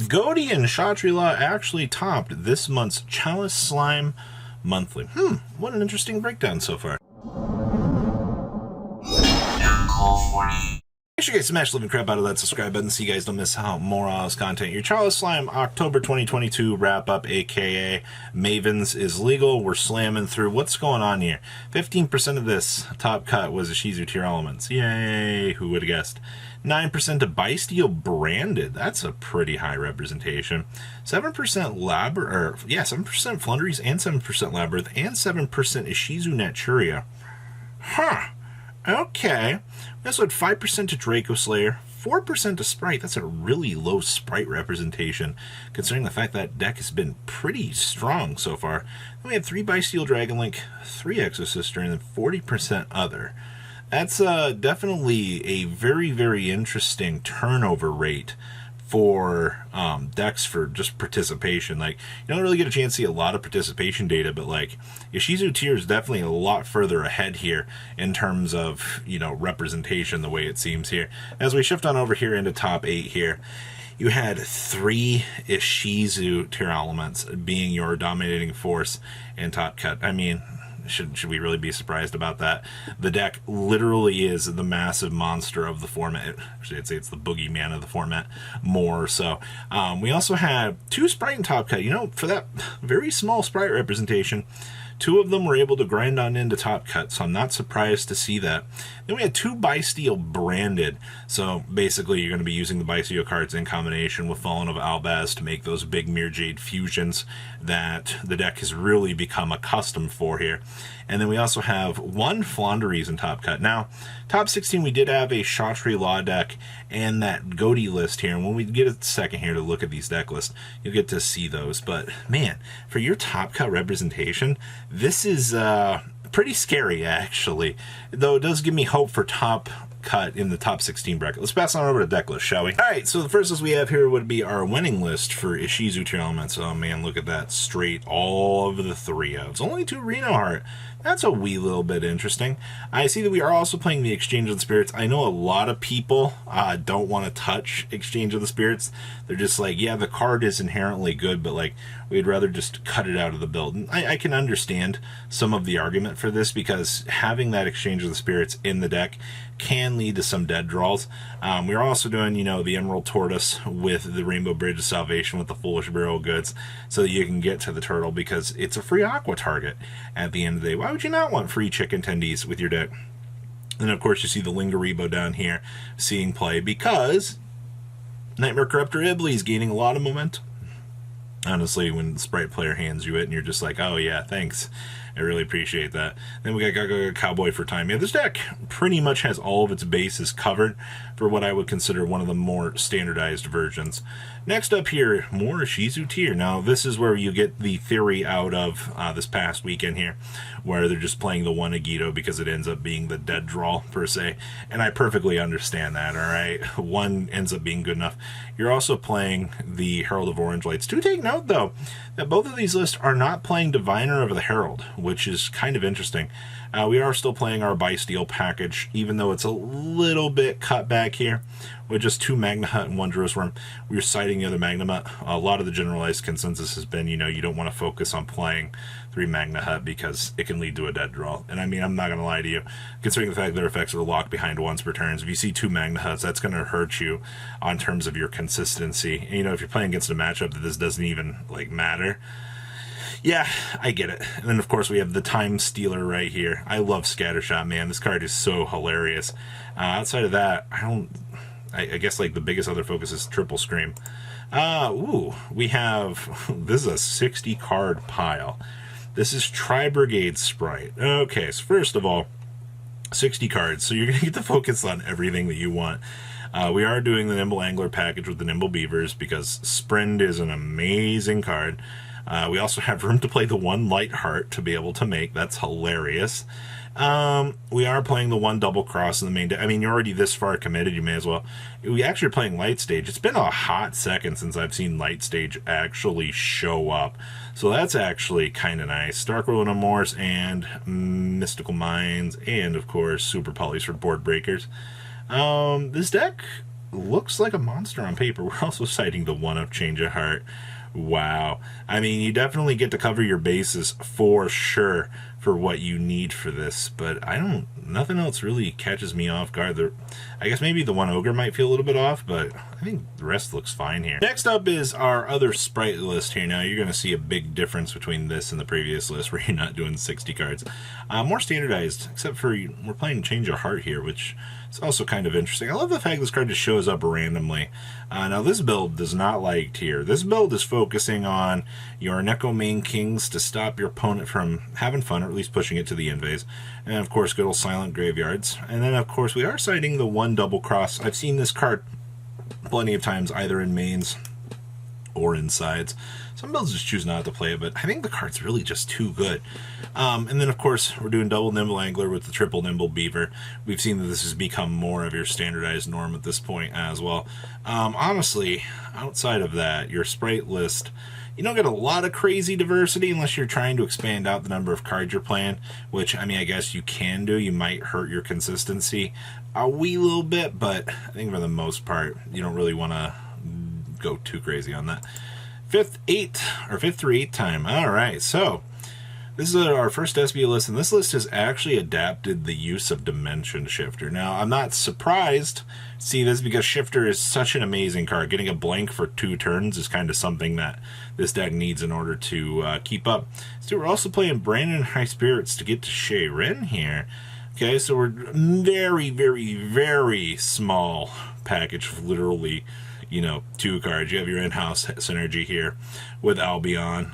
Ghoti and Shatrila actually topped this month's Chaliceslime monthly. What an interesting breakdown so far. Make sure you guys smash the living crap out of that subscribe button so you guys don't miss out more on this content. Your Chaliceslime October 2022 wrap up, aka Mavens is legal. We're slamming through. What's going on here? 15% of this top cut was Ishizu tier elements. Yay! Who would have guessed? 9% of Bysteel branded. That's a pretty high representation. 7% Labyrinth, 7% Flounderies and 7% Labyrinth and 7% Ishizu Naturia. Huh. Okay. We also had 5% to Draco Slayer, 4% to Sprite. That's a really low Sprite representation, considering the fact that deck has been pretty strong so far. Then we had 3 Bysteel Dragonlink, 3 Exosister, and then 40% other. That's definitely a very, very interesting turnover rate for decks for just participation. Like, you don't really get a chance to see a lot of participation data, but like Ishizu tier is definitely a lot further ahead here in terms of, you know, representation, the way it seems here. As we shift on over here into top 8 here, you had 3 Ishizu tier elements being your dominating force in top cut. I mean, should we really be surprised about that? The deck literally is the massive monster of the format. Actually, I'd say it's the boogeyman of the format more so. We also had 2 Sprite in top cut. You know, for that very small Sprite representation, 2 of them were able to grind on into top cut, so I'm not surprised to see that. Then we had 2 Bysteel branded, so basically you're going to be using the Bysteel cards in combination with Fallen of Albaz to make those big Mirror Jade fusions that the deck has really become accustomed for here. And then we also have 1 Flounderies in top cut. Now, top 16 we did have a Shatri Law deck and that Ghoti list here, and when we get a second here to look at these deck lists, you'll get to see those. But man, for your top cut representation, this is pretty scary actually, though it does give me hope for top cut in the top 16 bracket. Let's pass on over to deck list, shall we? Alright, so the first list we have here would be our winning list for Ishizu tier elements. Oh man, look at that, straight all of the 3 outs. Only 2 Reno Heart. That's a wee little bit interesting. I see that we are also playing the Exchange of the Spirits. I know a lot of people don't want to touch Exchange of the Spirits. They're just like, yeah, the card is inherently good, but like, we'd rather just cut it out of the build. And I can understand some of the argument for this, because having that Exchange of the Spirits in the deck can lead to some dead draws. We're also doing, you know, the Emerald Tortoise with the Rainbow Bridge of Salvation with the Foolish Burial Goods, so that you can get to the turtle, because it's a free aqua target at the end of the day. Why would you not want free chicken tendies with your deck? And of course you see the Lingaribo down here seeing play, because Nightmare Corruptor Ibli is gaining a lot of momentum. Honestly, when the Sprite player hands you it and you're just like, oh yeah, thanks, I really appreciate that. Then we got Cowboy for Time. Yeah, this deck pretty much has all of its bases covered for what I would consider one of the more standardized versions. Next up here, more Ishizu tier. Now, this is where you get the theory out of this past weekend here, where they're just playing the 1 Agito because it ends up being the dead draw, per se. And I perfectly understand that, alright? 1 ends up being good enough. You're also playing the Herald of Orange Lights. Do take note, though, that both of these lists are not playing Diviner of the Herald, which is kind of interesting. We are still playing our Bysteel package, even though it's a little bit cut back here with just 2 Magna Hut and 1 Jerusalem. We're citing the other Magna Hut. A lot of the generalized consensus has been, you know, you don't want to focus on playing 3 Magna Hut because it can lead to a dead draw. And I mean, I'm not going to lie to you, considering the fact that their effects are locked behind once per turns. If you see 2 Magna Huts, that's going to hurt you on terms of your consistency. And, you know, if you're playing against a matchup that this doesn't even, like, matter, yeah, I get it. And then, of course, we have the Time Stealer right here. I love Scattershot, man. This card is so hilarious. Outside of that, I guess, like, the biggest other focus is Triple Scream. We have, this is a 60-card pile. This is Tri-Brigade Sprite. Okay, so first of all, 60 cards. So you're going to get to focus on everything that you want. We are doing the Nimble Angler package with the Nimble Beavers, because Sprint is an amazing card. We also have room to play the 1 Light Heart to be able to make. That's hilarious. We are playing the 1 Double Cross in the main deck. I mean, you're already this far committed, you may as well. We actually are playing Light Stage. It's been a hot second since I've seen Light Stage actually show up. So that's actually kind of nice. Dark World of Morse and Mystical Minds, and of course Super Polys for board breakers. This deck looks like a monster on paper. We're also citing the 1-of Change of Heart. Wow. I mean, you definitely get to cover your bases for sure for what you need for this, but nothing else really catches me off guard. I guess maybe the 1 ogre might feel a little bit off, but I think the rest looks fine here. Next up is our other Sprite list here. Now you're going to see a big difference between this and the previous list where you're not doing 60 cards. More standardized, except for we're playing Change of Heart here, which is also kind of interesting. I love the fact this card just shows up randomly. Now this build does not like tier. This build is focusing on your Neko main kings to stop your opponent from having fun, or at least pushing it to the end phase. And of course, good old silent graveyards. And then of course we are citing the 1 double cross. I've seen this card plenty of times either in mains or in sides. Some builds just choose not to play it, but I think the card's really just too good. And then of course we're doing double nimble angler with the triple nimble beaver. We've seen that this has become more of your standardized norm at this point as well. Honestly, outside of that, your Sprite list, you don't get a lot of crazy diversity unless you're trying to expand out the number of cards you're playing, which, I mean, I guess you can do. You might hurt your consistency a wee little bit, but I think for the most part, you don't really want to go too crazy on that. 5th through 8th time. All right, so this is our first SB list, and this list has actually adapted the use of Dimension Shifter. Now, I'm not surprised to see this because Shifter is such an amazing card. Getting a blank for 2 turns is kind of something that this deck needs in order to keep up. So we're also playing Brandon High Spirits to get to Shay Ren here. Okay, so we're very, very, very small package, literally, 2 cards. You have your in-house synergy here with Albion.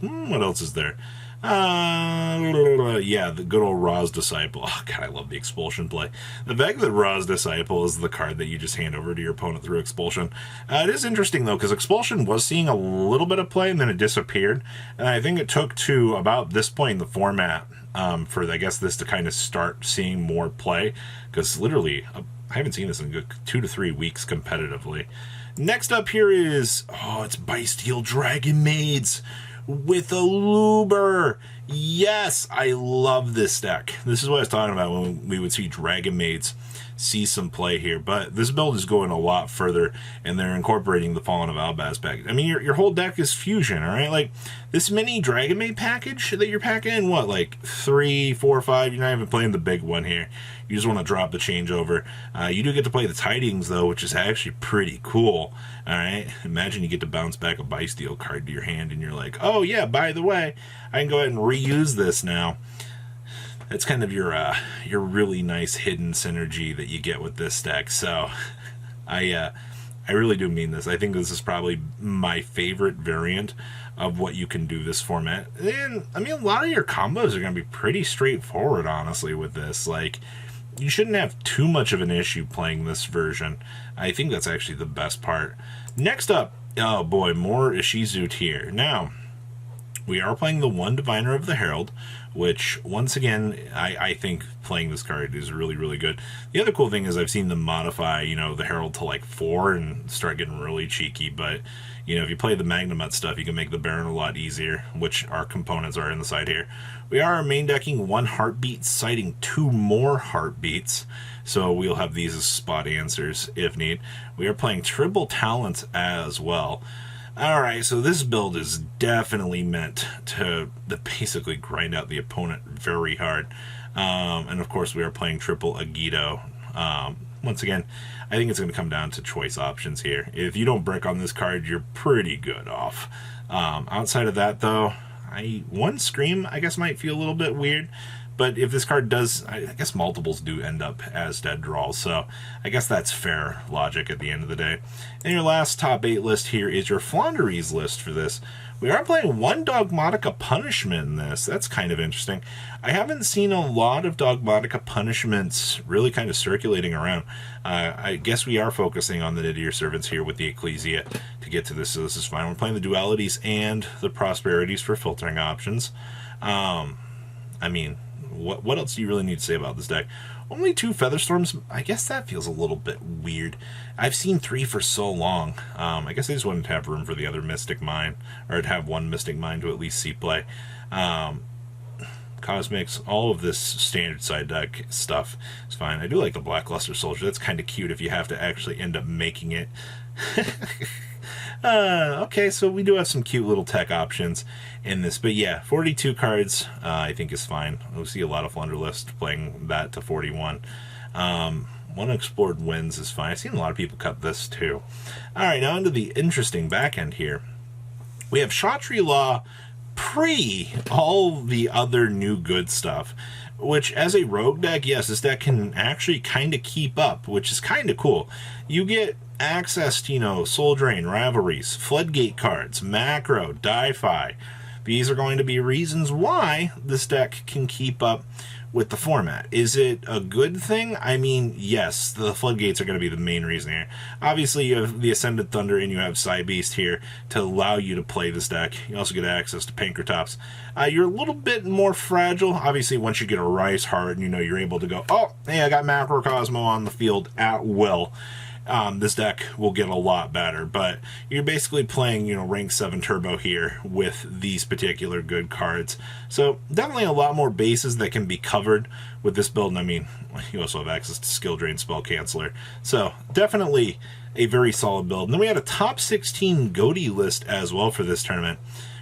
What else is there? Yeah, the good old Ra's Disciple. Oh, God, I love the Expulsion play. The fact that Ra's Disciple is the card that you just hand over to your opponent through Expulsion. It is interesting, though, because Expulsion was seeing a little bit of play, and then it disappeared. And I think it took to about this point in the format for, I guess, this to kind of start seeing more play. Because literally, I haven't seen this in a good 2 to 3 weeks competitively. Next up here is, it's Bysteel Dragon Maids with a Luber. Yes, I love this deck. This is what I was talking about when we would see Dragon Maids see some play here, but this build is going a lot further, and they're incorporating the Fallen of Albaz package. I mean, your whole deck is fusion, all right? Like, this mini Dragon Maid package that you're packing in, what, like 3, 4, 5? You're not even playing the big one here. You just want to drop the changeover. You do get to play the Tidings, though, which is actually pretty cool, all right? Imagine you get to bounce back a Bysteel card to your hand, and you're like, oh, yeah, by the way, I can go ahead and reuse this now. That's kind of your really nice hidden synergy that you get with this deck. So I really do mean this. I think this is probably my favorite variant of what you can do this format. And I mean, a lot of your combos are going to be pretty straightforward, honestly, with this. Like, you shouldn't have too much of an issue playing this version. I think that's actually the best part. Next up, oh boy, more Ishizu tier. Now, we are playing the 1 Diviner of the Herald, which, once again, I think playing this card is really, really good. The other cool thing is I've seen them modify, the Herald to like 4 and start getting really cheeky, but, if you play the Magnamut stuff, you can make the Baron a lot easier, which our components are in the side here. We are main decking 1 Heartbeat, citing 2 more Heartbeats, so we'll have these as spot answers if need. We are playing Triple Talents as well. Alright, so this build is definitely meant to basically grind out the opponent very hard. And of course we are playing triple Agito. Once again, I think it's going to come down to choice options here. If you don't brick on this card, you're pretty good off. Outside of that, though, 1 Scream, I guess, might feel a little bit weird. But if this card does, I guess multiples do end up as dead draws, so I guess that's fair logic at the end of the day. And your last top 8 list here is your Flounderies list for this. We are playing 1 Dogmatica Punishment in this. That's kind of interesting. I haven't seen a lot of Dogmatica Punishments really kind of circulating around. I guess we are focusing on the Nidir Servants here with the Ecclesia to get to this, so this is fine. We're playing the Dualities and the Prosperities for filtering options. I mean, what else do you really need to say about this deck? Only 2 Featherstorms, I guess that feels a little bit weird. I've seen 3 for so long. I guess I just wanted to have room for the other Mystic Mine, or to have 1 Mystic Mine to at least see play. Cosmics, all of this standard side deck stuff is fine. I do like the Black Luster Soldier. That's kind of cute if you have to actually end up making it. Okay, so we do have some cute little tech options in this. But yeah, 42 cards I think is fine. We see a lot of Flounderies List playing that to 41. One Explored Winds is fine. I've seen a lot of people cut this too. Alright, now into the interesting back end here. We have Shatri Law pre all the other new good stuff, which as a rogue deck, yes, this deck can actually kind of keep up, which is kind of cool. You get access to, you know, Soul Drain, Rivalries, Floodgate cards, Macro, Di-Fi. These are going to be reasons why this deck can keep up with the format. Is it a good thing? I mean, yes, the Floodgates are going to be the main reason here. Obviously, you have the Ascended Thunder and you have Psy Beast here to allow you to play this deck. You also get access to Pankratops. You're a little bit more fragile. Obviously, once you get a Rise Heart, and you know you're able to go, oh, hey, I got Macrocosmo on the field at will. This deck will get a lot better, but you're basically playing, you know, rank 7 turbo here with these particular good cards. So definitely a lot more bases that can be covered with this build. And I mean, you also have access to Skill Drain, Spell Canceller. So definitely a very solid build. And then we had a top 16 Ghoti list as well for this tournament.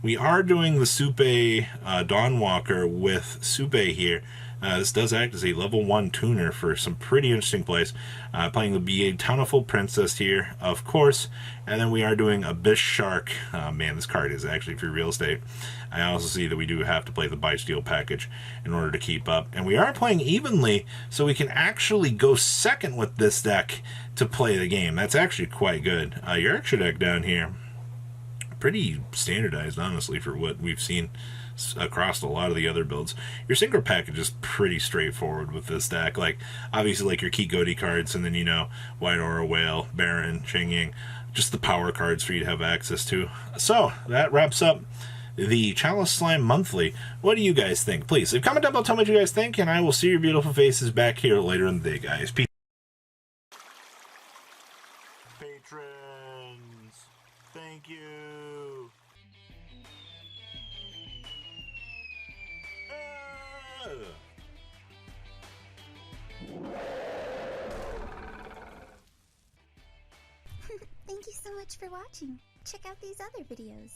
We are doing the Supe Dawnwalker with Supe here. This does act as a level 1 tuner for some pretty interesting plays. Playing the BA Bountiful Princess here, of course. And then we are doing Abyss Shark. Man, this card is actually free real estate. I also see that we do have to play the Buy Steel package in order to keep up. And we are playing evenly, so we can actually go second with this deck to play the game. That's actually quite good. Your extra deck down here, pretty standardized, honestly, for what we've seen across a lot of the other builds. Your synchro package is pretty straightforward with this deck. Like, obviously, like your key Ghoti cards, and then, you know, White Aura Whale, Baron, Chengying, just the power cards for you to have access to. So, that wraps up the Chaliceslime Monthly. What do you guys think? Please leave a comment down below, tell me what you guys think, and I will see your beautiful faces back here later in the day, guys. Peace. Patrons, thank you. Thank you so much for watching. Check out these other videos.